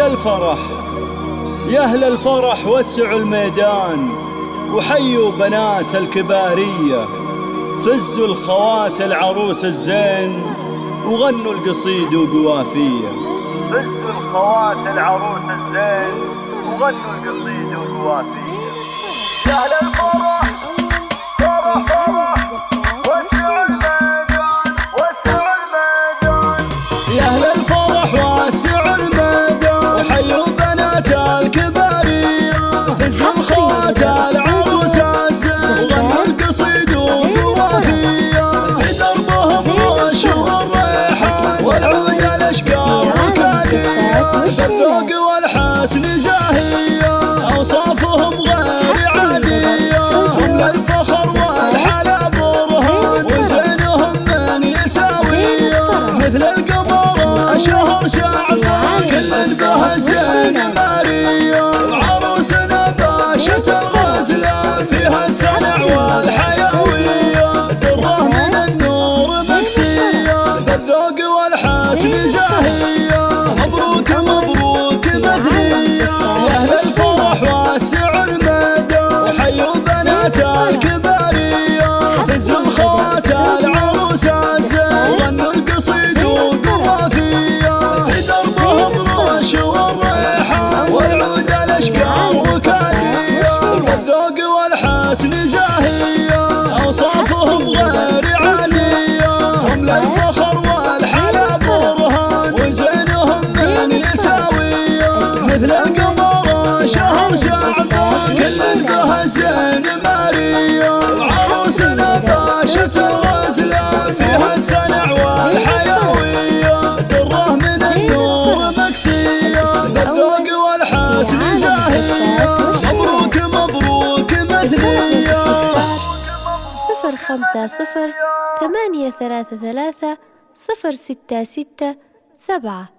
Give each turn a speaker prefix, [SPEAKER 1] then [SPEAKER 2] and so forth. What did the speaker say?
[SPEAKER 1] الفرح، يا أهل الفرح وسعوا الميدان وحيوا بنات الكبارية، فزوا الخوات العروس الزين وغنوا القصيد وقوافية. فزوا الخوات العروس الزين وغنوا القصيد وقوافية. يا أهل الفرح فرح فرح وسعوا الميدان وسعوا الميدان، يا أهل الفرح وسعوا الميدان وحيوا بنات الكبارية، فزوا الخوات العروس الزين وغنوا القصيد وقوافية، في دربهم رش والريحان والعود الأشقار وكادية، بالذوق والحسن زاهية أوصافهم غير عادية، هم للفخر والحلا برهان وزينهم من يساويه، مثل القمر شهر شعبان كل به زين مارية، وعروسنا باشة الغزلة فيها السنع والحيوية، دره من النور مكسية بالذوق والحسن زاهية، مبروك مبروك مثلية. يا أهل الفرح وسعوا الميدان وحيوا بنات الكبارية، فزوا الخوات العروس الزين وغنوا القصيد وقوافية، في دربهم رش والريحان والعود الأشقار وكادية، بالذوق والحسن زاهية أوصافهم غير عادية، هم للفخر والحلا برهان وزينهم من يساويه، مثل القمر شهر شعبان كل به زين مارية، وعروسنا باشة الغزلة فيها السنع والحيوية، دره من النور مكسية بالذوق والحسن زاهية، مبروك مبروك مثلية.
[SPEAKER 2] 050 833 066 7